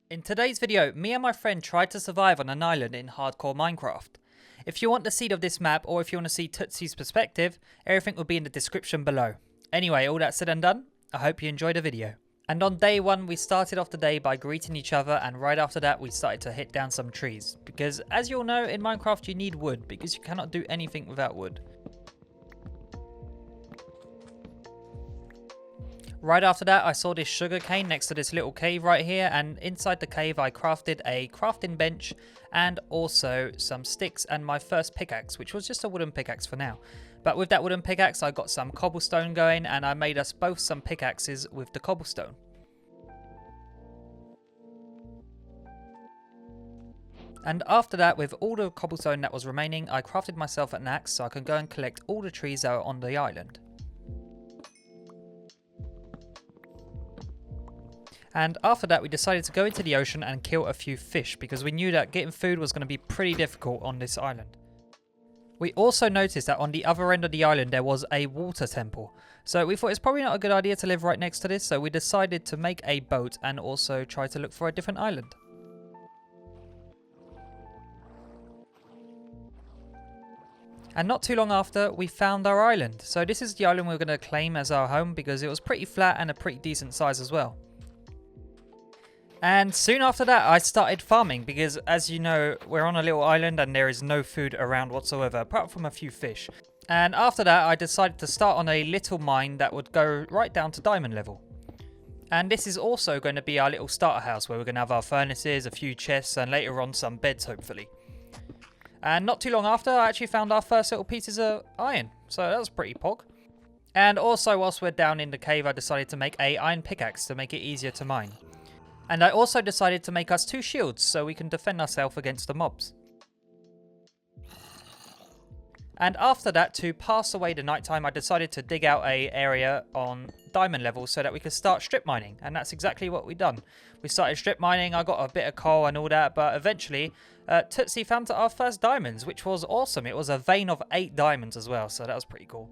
In today's video, me and my friend tried to survive on an island in hardcore Minecraft. If you want the seed of this map, or if you want to see Tootsie's perspective, everything will be in the description below. Anyway, all that said and done, I hope you enjoyed the video. And on day one, we started off the day by greeting each other, and right after that we started to hit down some trees. Because as you all know, in Minecraft you need wood, because you cannot do anything without wood. Right after that, I saw this sugar cane next to this little cave right here, and inside the cave I crafted a crafting bench and also some sticks and my first pickaxe, which was just a wooden pickaxe for now. But with that wooden pickaxe I got some cobblestone going, and I made us both some pickaxes with the cobblestone. And after that, with all the cobblestone that was remaining, I crafted myself an axe so I can go and collect all the trees that are on the island. And after that we decided to go into the ocean and kill a few fish, because we knew that getting food was going to be pretty difficult on this island. We also noticed that on the other end of the island there was a water temple. So we thought it's probably not a good idea to live right next to this, so we decided to make a boat and also try to look for a different island. And not too long after, we found our island. So this is the island we're going to claim as our home, because it was pretty flat and a pretty decent size as well. And soon after that I started farming, because as you know, we're on a little island and there is no food around whatsoever apart from a few fish. And after that I decided to start on a little mine that would go right down to diamond level. And this is also going to be our little starter house, where we're going to have our furnaces, a few chests, and later on some beds hopefully. And not too long after I actually found our first little pieces of iron, so that was pretty pog. And also whilst we're down in the cave I decided to make a iron pickaxe to make it easier to mine. And I also decided to make us 2 shields so we can defend ourselves against the mobs. And after that, to pass away the nighttime, I decided to dig out an area on diamond level so that we could start strip mining. And that's exactly what we done. We started strip mining, I got a bit of coal and all that, but eventually Tootsie found our first diamonds, which was awesome. It was a vein of 8 diamonds as well, so that was pretty cool.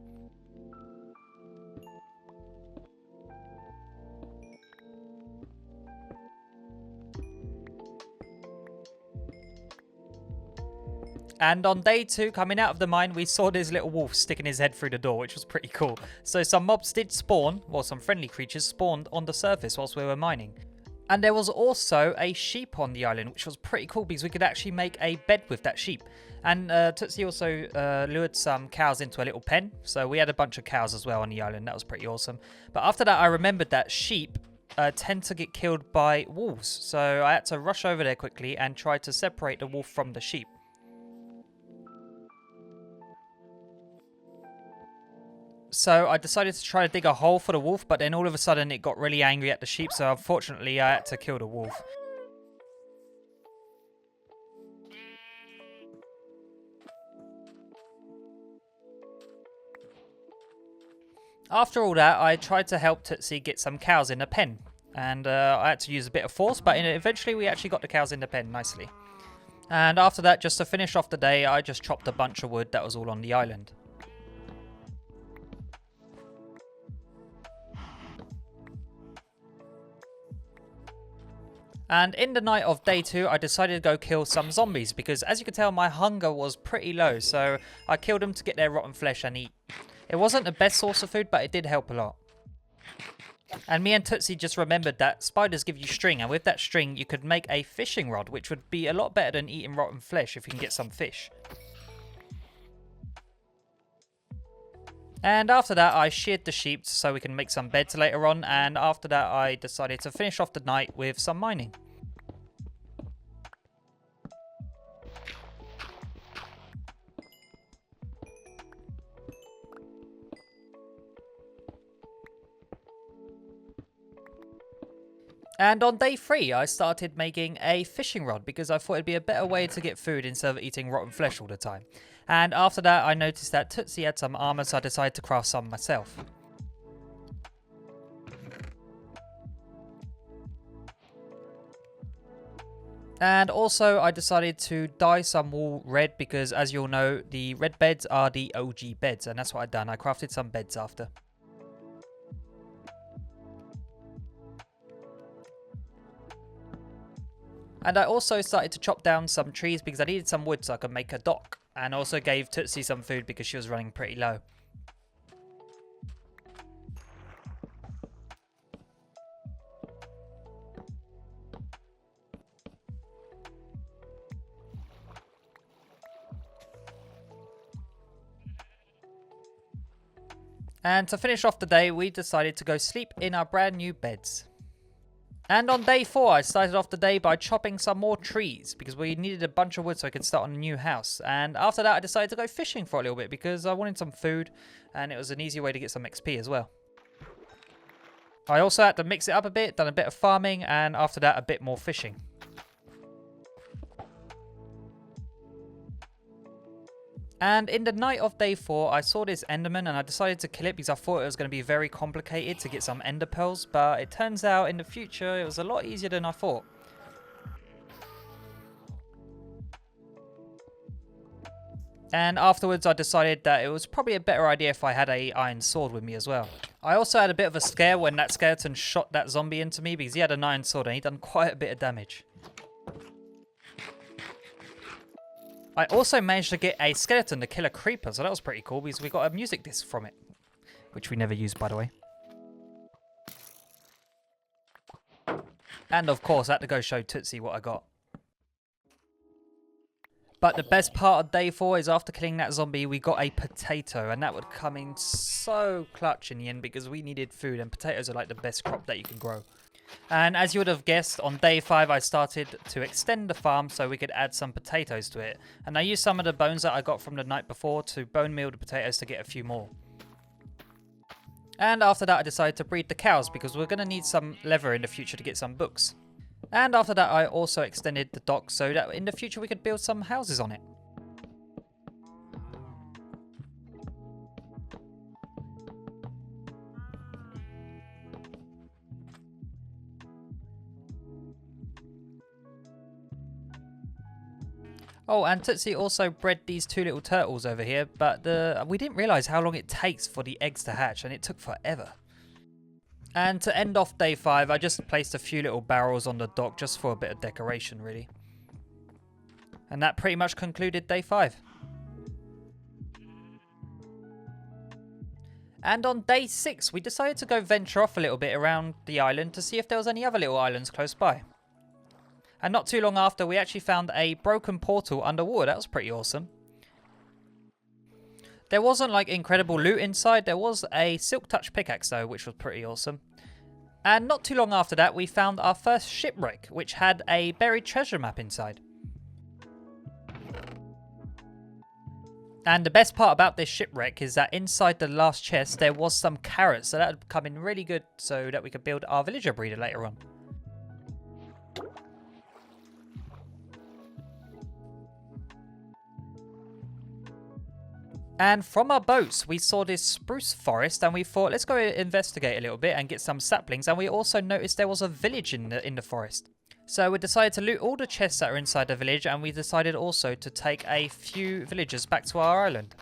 And on day 2, coming out of the mine, we saw this little wolf sticking his head through the door, which was pretty cool. So some mobs did spawn, well, some friendly creatures spawned on the surface whilst we were mining. And there was also a sheep on the island, which was pretty cool because we could actually make a bed with that sheep. And Tootsie also lured some cows into a little pen, so we had a bunch of cows as well on the island. That was pretty awesome. But after that, I remembered that sheep tend to get killed by wolves, so I had to rush over there quickly and try to separate the wolf from the sheep. So I decided to try to dig a hole for the wolf, but then all of a sudden it got really angry at the sheep, so unfortunately I had to kill the wolf. After all that, I tried to help Tootsie get some cows in a pen, and I had to use a bit of force, but eventually we actually got the cows in the pen nicely. And after that, just to finish off the day, I just chopped a bunch of wood that was all on the island. And in the night of day 2, I decided to go kill some zombies, because as you can tell, my hunger was pretty low, so I killed them to get their rotten flesh and eat. It wasn't the best source of food, but it did help a lot. And me and Tootsie just remembered that spiders give you string, and with that string you could make a fishing rod, which would be a lot better than eating rotten flesh if you can get some fish. And after that I sheared the sheep so we can make some beds later on, and after that I decided to finish off the night with some mining. And on day 3 I started making a fishing rod, because I thought it'd be a better way to get food instead of eating rotten flesh all the time. And after that I noticed that Tootsie had some armor, so I decided to craft some myself. And also I decided to dye some wool red, because as you all know, the red beds are the OG beds, and that's what I'd done. I crafted some beds after. And I also started to chop down some trees because I needed some wood so I could make a dock. And also gave Tootsie some food because she was running pretty low. And to finish off the day, we decided to go sleep in our brand new beds. And on day 4, I started off the day by chopping some more trees because we needed a bunch of wood so I could start on a new house. And after that, I decided to go fishing for a little bit because I wanted some food and it was an easy way to get some XP as well. I also had to mix it up a bit, done a bit of farming, and after that, a bit more fishing. And in the night of day 4, I saw this Enderman and I decided to kill it because I thought it was going to be very complicated to get some Ender pearls, but it turns out in the future it was a lot easier than I thought. And afterwards I decided that it was probably a better idea if I had a iron sword with me as well. I also had a bit of a scare when that skeleton shot that zombie into me because he had an iron sword and he done quite a bit of damage. I also managed to get a skeleton to kill a creeper, so that was pretty cool because we got a music disc from it. Which we never used, by the way. And of course, I had to go show Tootsie what I got. But the best part of day 4 is after killing that zombie, we got a potato. And that would come in so clutch in the end because we needed food. And potatoes are like the best crop that you can grow. And as you would have guessed, on day 5 I started to extend the farm so we could add some potatoes to it. And I used some of the bones that I got from the night before to bone meal the potatoes to get a few more. And after that I decided to breed the cows because we're going to need some leather in the future to get some books. And after that I also extended the dock so that in the future we could build some houses on it. Oh, and Tootsie also bred these 2 little turtles over here, but we didn't realise how long it takes for the eggs to hatch, and it took forever. And to end off day 5, I just placed a few little barrels on the dock just for a bit of decoration, really. And that pretty much concluded day 5. And on day 6, we decided to go venture off a little bit around the island to see if there was any other little islands close by. And not too long after, we actually found a broken portal underwater. That was pretty awesome. There wasn't like incredible loot inside. There was a silk touch pickaxe though, which was pretty awesome. And not too long after that, we found our first shipwreck, which had a buried treasure map inside. And the best part about this shipwreck is that inside the last chest, there was some carrots. So that would come in really good so that we could build our villager breeder later on. And from our boats, we saw this spruce forest and we thought, let's go investigate a little bit and get some saplings. And we also noticed there was a village in the forest. So we decided to loot all the chests that are inside the village and we decided also to take a few villagers back to our island.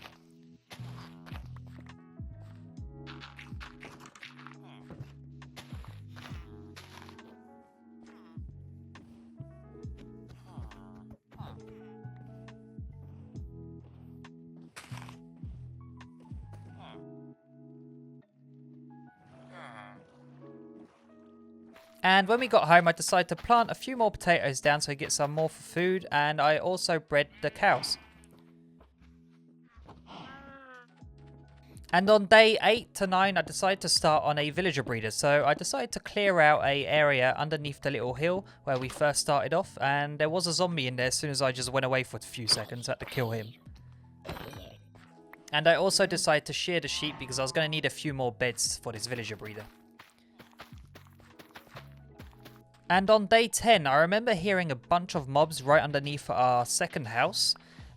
And when we got home, I decided to plant a few more potatoes down so I get some more for food. And I also bred the cows. And on day 8 to 9, I decided to start on a villager breeder. So I decided to clear out an area underneath the little hill where we first started off. And there was a zombie in there as soon as I just went away for a few seconds. I had to kill him. And I also decided to shear the sheep because I was going to need a few more beds for this villager breeder. And on day 10, I remember hearing a bunch of mobs right underneath our second house.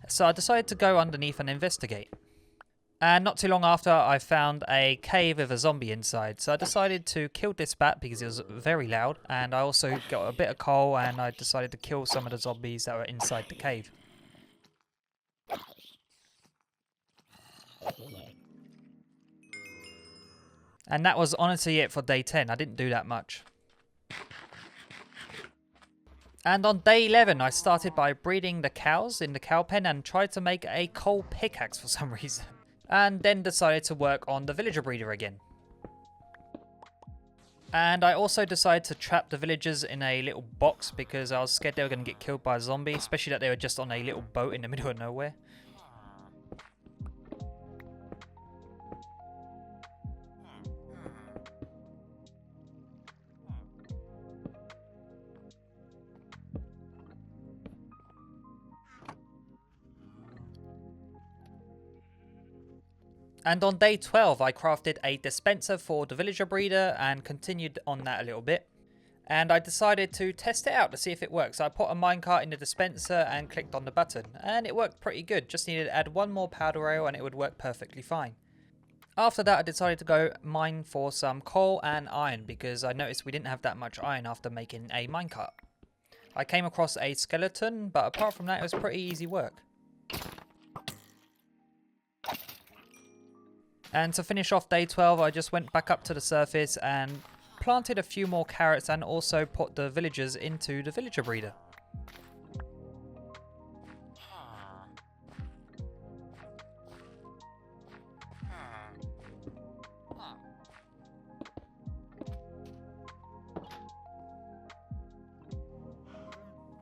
So I decided to go underneath and investigate. And not too long after, I found a cave with a zombie inside. So I decided to kill this bat because it was very loud. And I also got a bit of coal and I decided to kill some of the zombies that were inside the cave. And that was honestly it for day 10. I didn't do that much. And on day 11 I started by breeding the cows in the cow pen and tried to make a coal pickaxe for some reason. And then decided to work on the villager breeder again. And I also decided to trap the villagers in a little box because I was scared they were going to get killed by a zombie, especially that they were just on a little boat in the middle of nowhere. And on day 12 I crafted a dispenser for the villager breeder and continued on that a little bit. And I decided to test it out to see if it works. So I put a minecart in the dispenser and clicked on the button. And it worked pretty good. Just needed to add one more powder rail and it would work perfectly fine. After that I decided to go mine for some coal and iron because I noticed we didn't have that much iron after making a minecart. I came across a skeleton, but apart from that it was pretty easy work. And to finish off day 12 I just went back up to the surface and planted a few more carrots and also put the villagers into the villager breeder.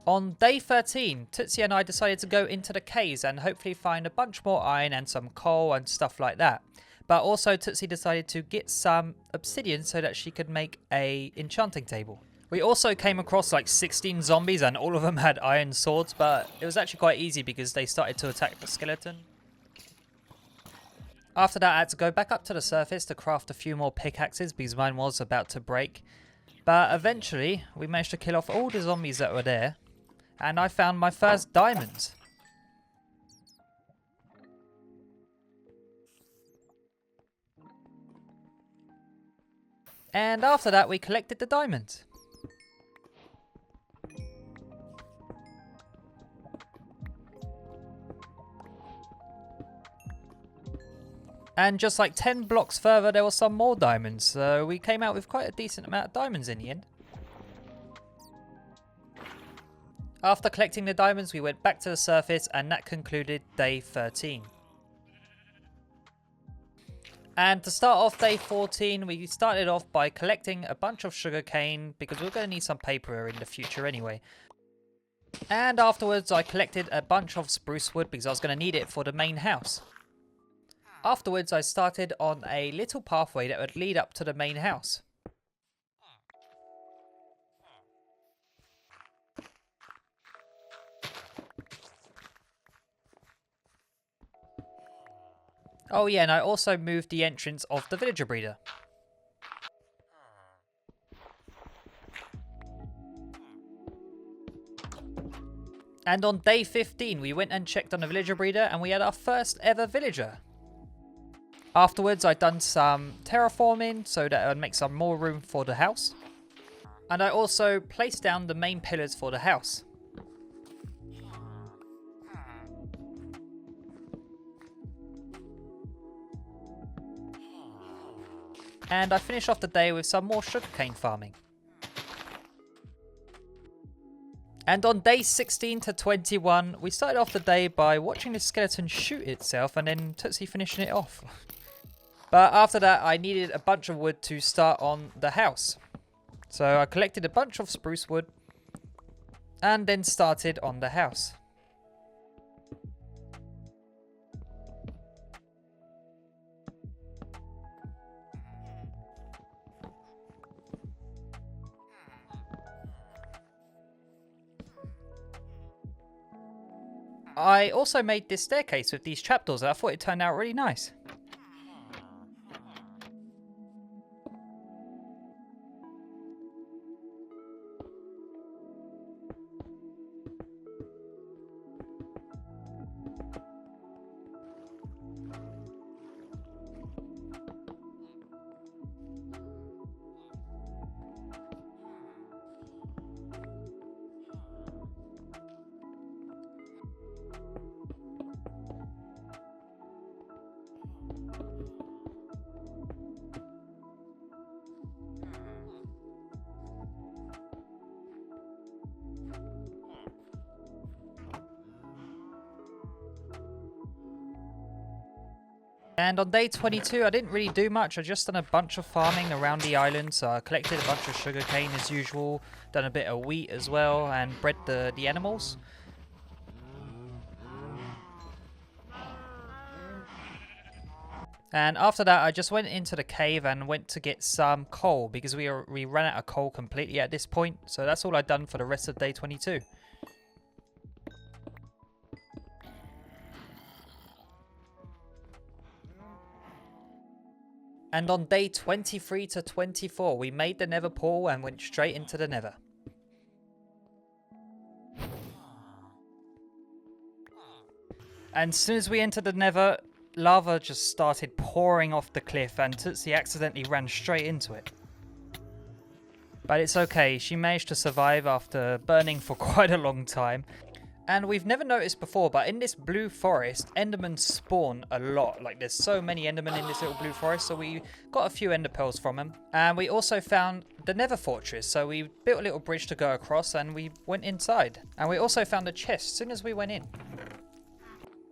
On day 13, Tootsie and I decided to go into the caves and hopefully find a bunch more iron and some coal and stuff like that. But also Tootsie decided to get some obsidian so that she could make a enchanting table. We also came across like 16 zombies and all of them had iron swords, but it was actually quite easy because they started to attack the skeleton. After that I had to go back up to the surface to craft a few more pickaxes because mine was about to break. But eventually we managed to kill off all the zombies that were there. And I found my first diamonds. And after that we collected the diamonds. And just like 10 blocks further there were some more diamonds. So we came out with quite a decent amount of diamonds in the end. After collecting the diamonds we went back to the surface and that concluded day 13. And to start off day 14 we started off by collecting a bunch of sugarcane because we're going to need some paper in the future anyway. And afterwards I collected a bunch of spruce wood because I was going to need it for the main house. Afterwards I started on a little pathway that would lead up to the main house. Oh yeah, and I also moved the entrance of the villager breeder. And on day 15 we went and checked on the villager breeder and we had our first ever villager. Afterwards I'd done some terraforming so that I would make some more room for the house. And I also placed down the main pillars for the house. And I finished off the day with some more sugarcane farming. And on day 16 to 21, we started off the day by watching the skeleton shoot itself and then Tootsie finishing it off. But after that, I needed a bunch of wood to start on the house. So I collected a bunch of spruce wood and then started on the house. I also made this staircase with these trapdoors and I thought it turned out really nice. And on day 22, I didn't really do much. I just done a bunch of farming around the island. So I collected a bunch of sugarcane as usual, done a bit of wheat as well, and bred the animals. And after that, I just went into the cave and went to get some coal because we ran out of coal completely at this point. So that's all I'd done for the rest of day 22. And on day 23 to 24, we made the nether portal and went straight into the nether. And as soon as we entered the nether, lava just started pouring off the cliff and Tootsie accidentally ran straight into it. But it's okay, she managed to survive after burning for quite a long time. And we've never noticed before, but in this blue forest, endermen spawn a lot. Like, there's so many endermen in this little blue forest, so we got a few ender pearls from them. And we also found the nether fortress, so we built a little bridge to go across and we went inside. And we also found a chest as soon as we went in.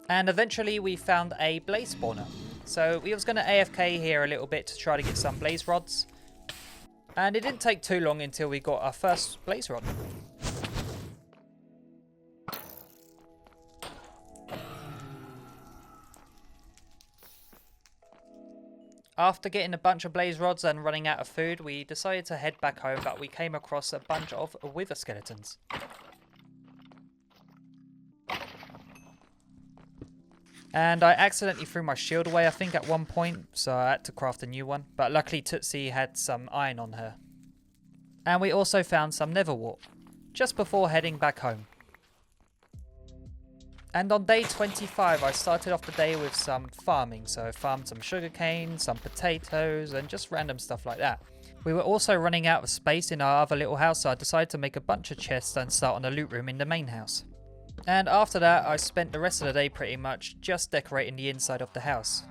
And eventually we found a blaze spawner. So we was going to AFK here a little bit to try to get some blaze rods. And it didn't take too long until we got our first blaze rod. After getting a bunch of blaze rods and running out of food, we decided to head back home, but we came across a bunch of wither skeletons. And I accidentally threw my shield away, I think, at one point, so I had to craft a new one. But luckily Tootsie had some iron on her. And we also found some nether wart, just before heading back home. And on day 25, I started off the day with some farming. So I farmed some sugarcane, some potatoes, and just random stuff like that. We were also running out of space in our other little house, so I decided to make a bunch of chests and start on a loot room in the main house. And after that, I spent the rest of the day pretty much just decorating the inside of the house.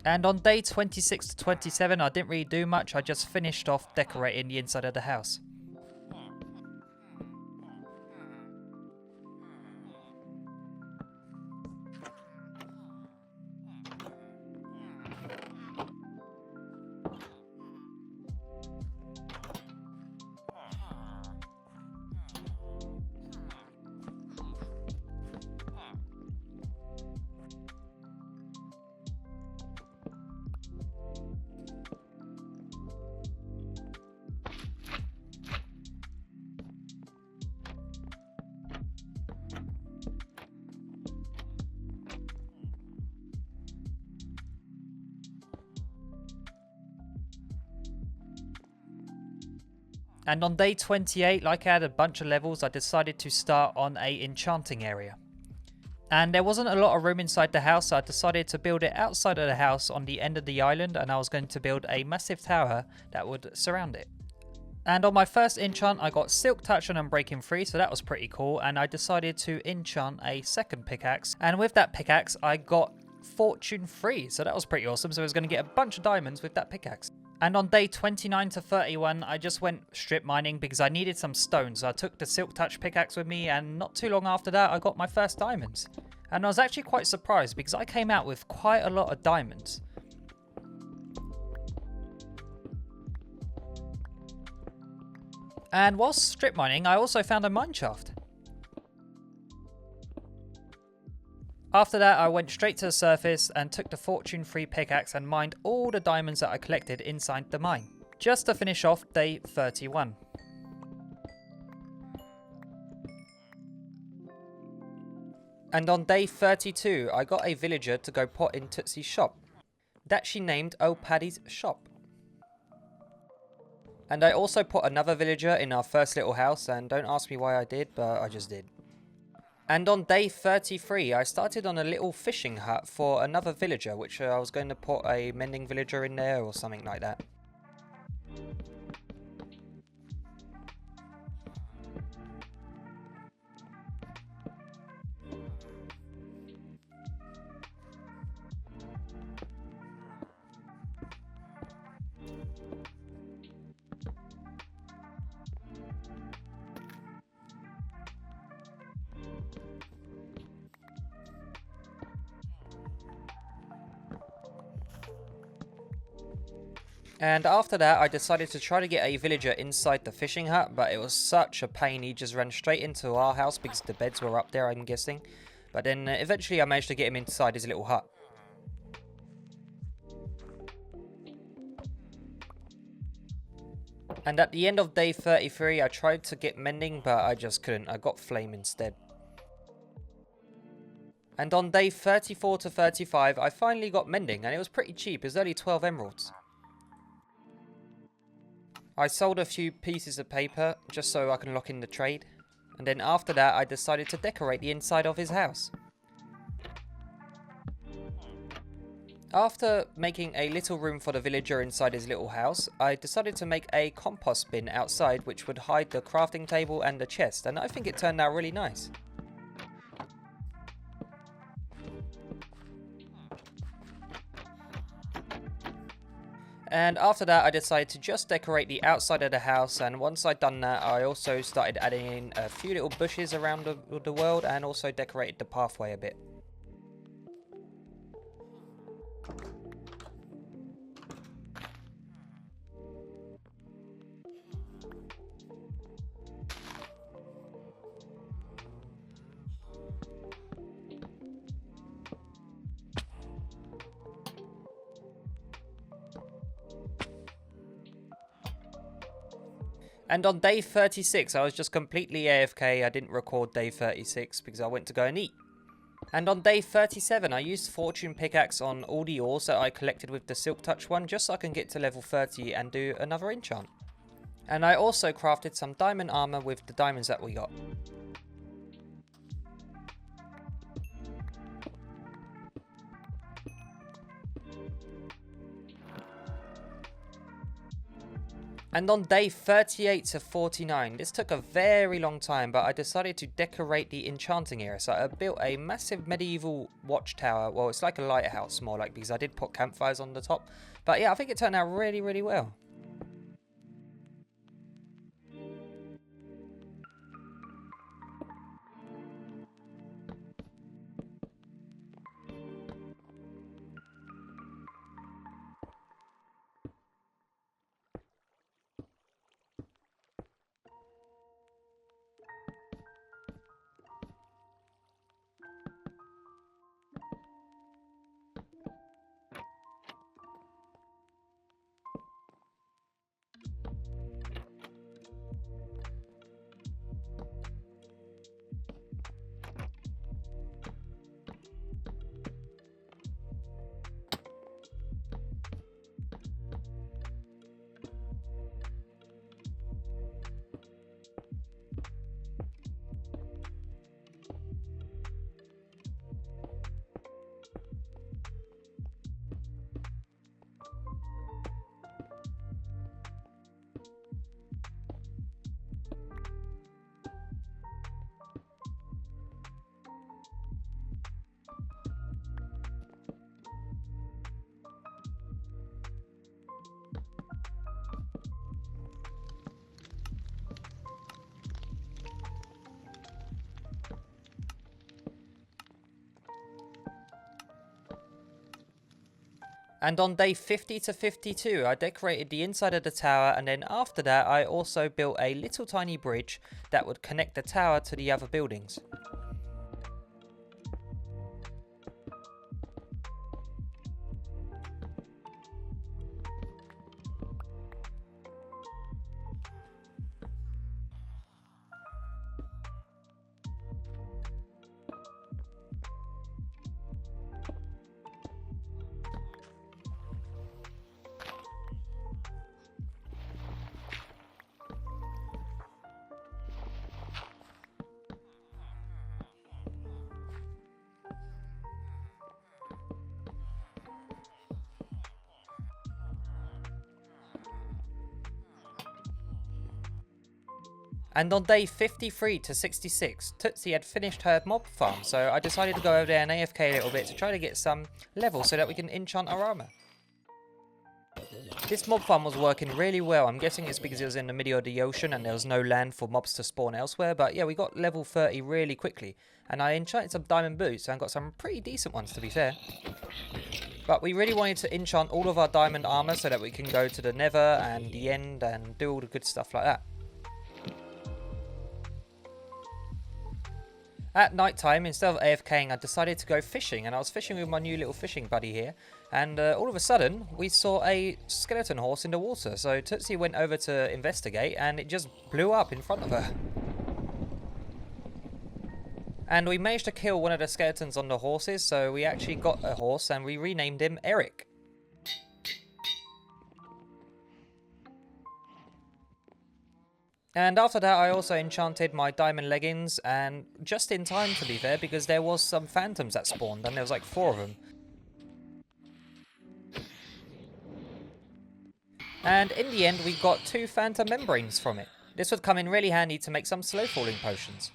And on day 26 to 27, I didn't really do much. I just finished off decorating the inside of the house. And on day 28, like I had a bunch of levels, I decided to start on a enchanting area. And there wasn't a lot of room inside the house, so I decided to build it outside of the house on the end of the island, and I was going to build a massive tower that would surround it. And on my first enchant, I got Silk Touch and Unbreaking Free, so that was pretty cool. And I decided to enchant a second pickaxe, and with that pickaxe, I got Fortune Free, so that was pretty awesome. So I was going to get a bunch of diamonds with that pickaxe. And on day 29 to 31, I just went strip mining because I needed some stones. So I took the Silk Touch pickaxe with me, and not too long after that, I got my first diamonds. And I was actually quite surprised because I came out with quite a lot of diamonds. And whilst strip mining, I also found a mine shaft. After that, I went straight to the surface and took the Fortune Free pickaxe and mined all the diamonds that I collected inside the mine, just to finish off day 31. And on day 32, I got a villager to go pot in Tootsie's shop, that she named Old Paddy's shop. And I also put another villager in our first little house, and don't ask me why I did, but I just did. And on day 33, I started on a little fishing hut for another villager, which I was going to put a Mending Villager in there or something like that. And after that, I decided to try to get a villager inside the fishing hut, but it was such a pain. He just ran straight into our house because the beds were up there, I'm guessing. But then eventually I managed to get him inside his little hut. And at the end of day 33, I tried to get mending, but I just couldn't. I got flame instead. And on day 34 to 35, I finally got mending, and it was pretty cheap. It was only 12 emeralds. I sold a few pieces of paper just so I can lock in the trade. And then after that, I decided to decorate the inside of his house. After making a little room for the villager inside his little house, I decided to make a compost bin outside which would hide the crafting table and the chest, and I think it turned out really nice. And after that, I decided to just decorate the outside of the house, and once I'd done that, I also started adding in a few little bushes around the world and also decorated the pathway a bit. And on day 36, I was just completely AFK. I didn't record day 36 because I went to go and eat. And on day 37, I used Fortune Pickaxe on all the ores that I collected with the Silk Touch one, just so I can get to level 30 and do another enchant. And I also crafted some diamond armor with the diamonds that we got. And on day 38 to 49, this took a very long time, but I decided to decorate the enchanting area. So I built a massive medieval watchtower. Well, it's like a lighthouse more like, because I did put campfires on the top. But yeah, I think it turned out really, really well. And on day 50 to 52, I decorated the inside of the tower, and then after that, I also built a little tiny bridge that would connect the tower to the other buildings. And on day 53 to 66, Tootsie had finished her mob farm, so I decided to go over there and AFK a little bit to try to get some level so that we can enchant our armor. This mob farm was working really well. I'm guessing it's because it was in the middle of the ocean and there was no land for mobs to spawn elsewhere. But yeah, we got level 30 really quickly. And I enchanted some diamond boots and got some pretty decent ones, to be fair. But we really wanted to enchant all of our diamond armor so that we can go to the Nether and the End and do all the good stuff like that. At night time, instead of AFKing, I decided to go fishing, and I was fishing with my new little fishing buddy here, and all of a sudden, we saw a skeleton horse in the water, so Tootsie went over to investigate, and it just blew up in front of her. And we managed to kill one of the skeletons on the horses, so we actually got a horse, and we renamed him Eric. And after that, I also enchanted my diamond leggings, and just in time, to be fair, because there was some phantoms that spawned, and there was like 4 of them. And in the end, we got 2 phantom membranes from it. This would come in really handy to make some slow falling potions.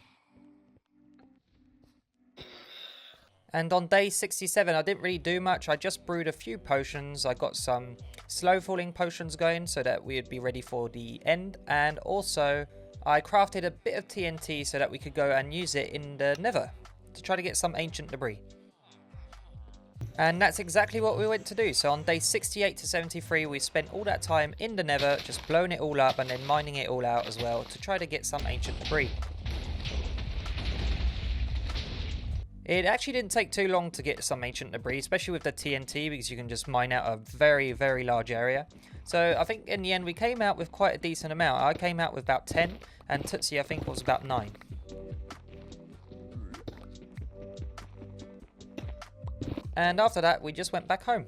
And on day 67, I didn't really do much. I just brewed a few potions. I got some slow falling potions going so that we'd be ready for the End. And also, I crafted a bit of TNT so that we could go and use it in the Nether to try to get some ancient debris. And that's exactly what we went to do. So on day 68 to 73, we spent all that time in the Nether, just blowing it all up and then mining it all out as well to try to get some ancient debris. It actually didn't take too long to get some ancient debris, especially with the TNT, because you can just mine out a very, very large area. So I think in the end we came out with quite a decent amount. I came out with about 10, and Tootsie I think was about 9. And after that we just went back home.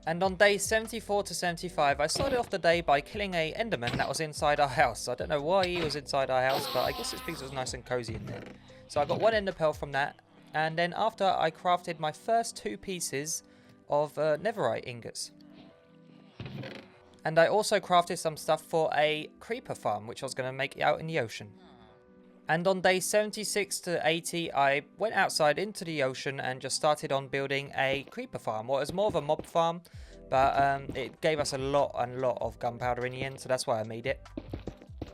And on day 74 to 75, I started off the day by killing a enderman that was inside our house. I don't know why he was inside our house, but I guess it's because it was nice and cozy in there. So I got 1 ender pearl from that. And then after, I crafted my first 2 pieces of netherite ingots. And I also crafted some stuff for a creeper farm, which I was going to make out in the ocean. And on day 76 to 80, I went outside into the ocean and just started on building a creeper farm. Well, it was more of a mob farm, but it gave us a lot of gunpowder in the end, so that's why I made it.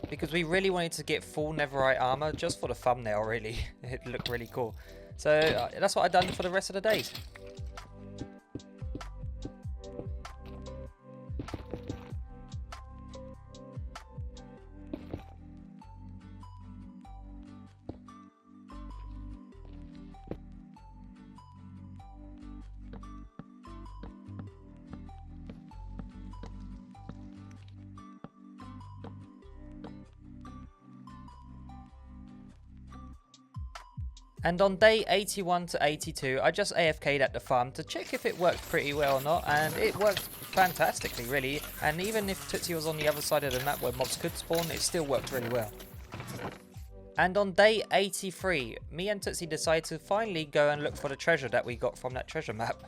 Because we really wanted to get full netherite armor just for the thumbnail, really. It looked really cool. So that's what I've done for the rest of the days. And on day 81 to 82, I just AFK'd at the farm to check if it worked pretty well or not, and it worked fantastically, really. And even if Tootsie was on the other side of the map where mobs could spawn, it still worked really well. And on day 83, me and Tootsie decided to finally go and look for the treasure that we got from that treasure map.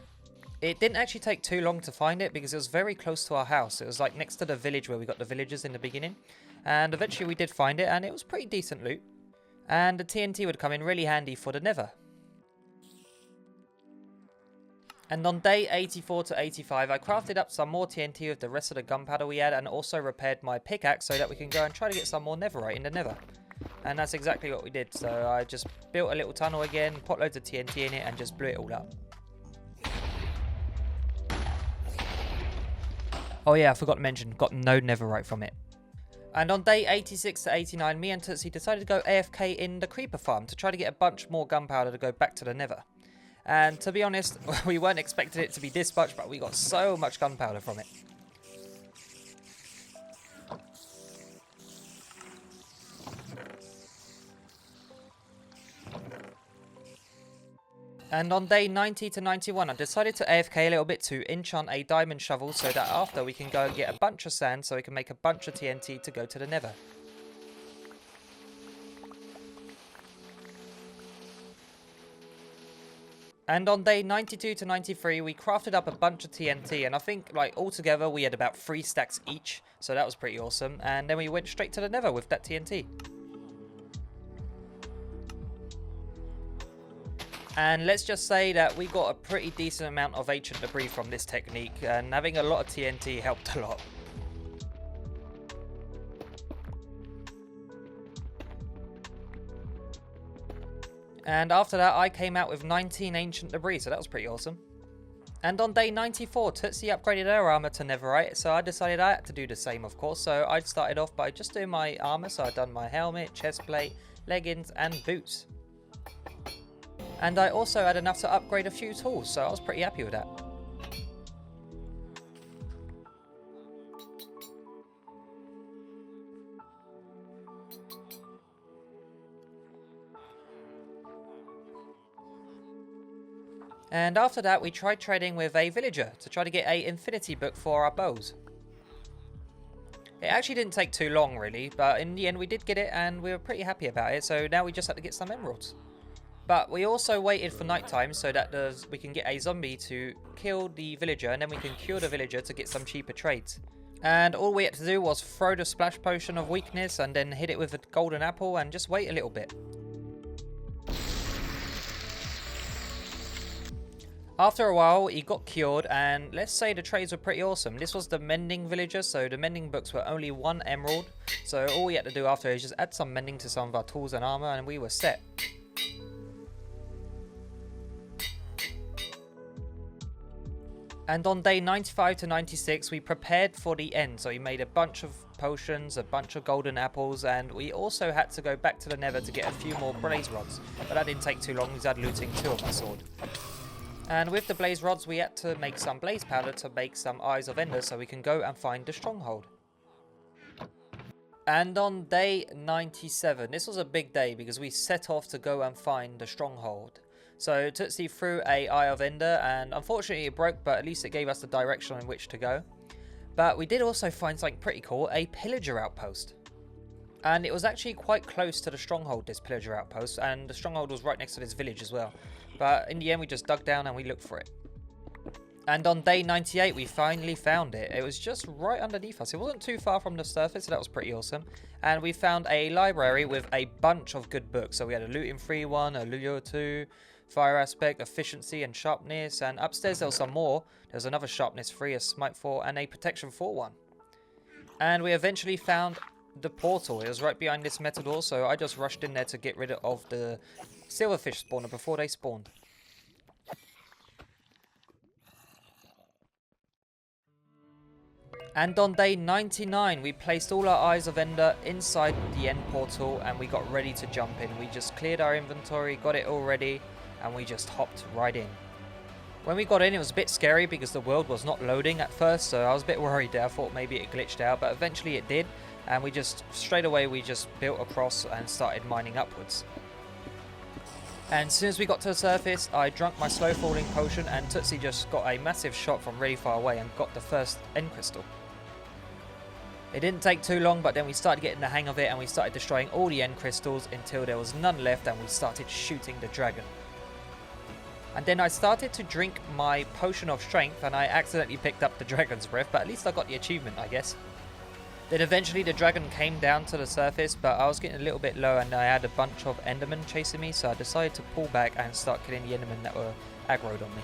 It didn't actually take too long to find it because it was very close to our house. It was like next to the village where we got the villagers in the beginning. And eventually we did find it, and it was pretty decent loot. And the TNT would come in really handy for the Nether. And on day 84 to 85, I crafted up some more TNT with the rest of the gunpowder we had, and also repaired my pickaxe so that we can go and try to get some more netherite in the Nether. And that's exactly what we did. So I just built a little tunnel again, put loads of TNT in it, and just blew it all up. Oh yeah, I forgot to mention, got no netherite from it. And on day 86 to 89, me and Tootsie decided to go AFK in the creeper farm to try to get a bunch more gunpowder to go back to the Nether. And to be honest, we weren't expecting it to be this much, but we got so much gunpowder from it. And on day 90 to 91, I decided to AFK a little bit to enchant a diamond shovel so that after we can go and get a bunch of sand so we can make a bunch of TNT to go to the Nether. And on day 92 to 93, we crafted up a bunch of TNT, and I think, like, altogether we had about 3 stacks each, so that was pretty awesome. And then we went straight to the nether with that TNT. And let's just say that we got a pretty decent amount of ancient debris from this technique, and having a lot of TNT helped a lot. And after that, I came out with 19 ancient debris, so that was pretty awesome. And on day 94, Tootsie upgraded her armor to netherite, so I decided I had to do the same, of course. So I started off by just doing my armor, so I'd done my helmet, chest plate, leggings, and boots. And I also had enough to upgrade a few tools, so I was pretty happy with that. And after that, we tried trading with a villager to try to get a infinity book for our bows. It actually didn't take too long really, but in the end we did get it and we were pretty happy about it, so now we just had to get some emeralds. But we also waited for nighttime so that we can get a zombie to kill the villager, and then we can cure the villager to get some cheaper trades. And all we had to do was throw the splash potion of weakness and then hit it with a golden apple and just wait a little bit. After a while, he got cured, and let's say the trades were pretty awesome. This was the Mending Villager, so the mending books were only 1 emerald. So all we had to do after is just add some mending to some of our tools and armor, and we were set. And on day 95 to 96, we prepared for the end. So we made a bunch of potions, a bunch of golden apples, and we also had to go back to the nether to get a few more blaze rods. But that didn't take too long, we had looting 2 of my sword. And with the blaze rods, we had to make some blaze powder to make some eyes of ender so we can go and find the stronghold. And on day 97, this was a big day because we set off to go and find the stronghold. So Tootsie threw a eye of ender, and unfortunately it broke, but at least it gave us the direction in which to go. But we did also find something pretty cool, a pillager outpost. And it was actually quite close to the stronghold, this pillager outpost, and the stronghold was right next to this village as well. But in the end we just dug down and we looked for it. And on day 98 we finally found it. It was just right underneath us. It wasn't too far from the surface, so that was pretty awesome. And we found a library with a bunch of good books. So we had a looting 3 one, a lure 2, fire aspect, efficiency and sharpness. And upstairs there was some more. There was another sharpness 3, a smite 4 and a protection 4 one. And we eventually found the portal. It was right behind this metal door, so I just rushed in there to get rid of the silverfish spawner before they spawned. And on day 99 we placed all our eyes of ender inside the end portal and we got ready to jump in. We just cleared our inventory, got it all ready, and we just hopped right in. When we got in, it was a bit scary because the world was not loading at first, so I was a bit worried there. I thought maybe it glitched out, but eventually it did. And we just, straight away, we just built across and started mining upwards. And as soon as we got to the surface, I drank my slow falling potion and Tootsie just got a massive shot from really far away and got the first end crystal. It didn't take too long, but then we started getting the hang of it and we started destroying all the end crystals until there was none left and we started shooting the dragon. And then I started to drink my potion of strength and I accidentally picked up the dragon's breath, but at least I got the achievement, I guess. Then eventually the dragon came down to the surface, but I was getting a little bit low and I had a bunch of endermen chasing me, so I decided to pull back and start killing the endermen that were aggroed on me.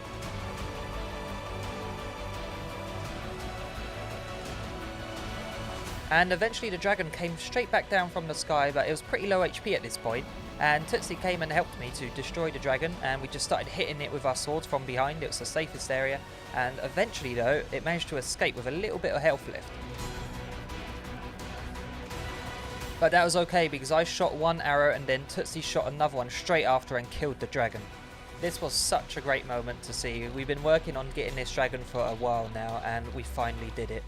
And eventually the dragon came straight back down from the sky, but it was pretty low HP at this point. And Tootsie came and helped me to destroy the dragon, and we just started hitting it with our swords from behind. It was the safest area, and eventually though it managed to escape with a little bit of health left. But that was okay because I shot one arrow and then Tootsie shot another one straight after and killed the dragon. This was such a great moment to see. We've been working on getting this dragon for a while now and we finally did it.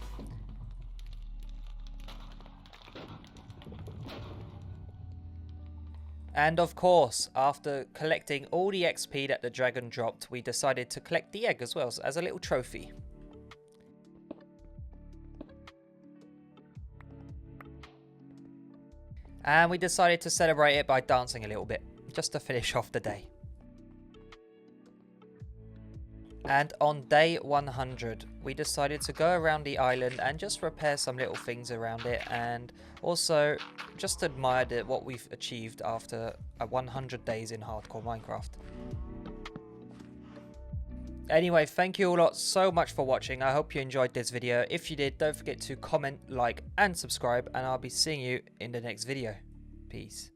And of course, after collecting all the XP that the dragon dropped, we decided to collect the egg as well as a little trophy. And we decided to celebrate it by dancing a little bit, just to finish off the day. And on day 100, we decided to go around the island and just repair some little things around it, and also just admired what we've achieved after 100 days in hardcore Minecraft. Anyway, thank you all lot so much for watching. I hope you enjoyed this video. If you did, don't forget to comment, like, and subscribe, and I'll be seeing you in the next video. Peace.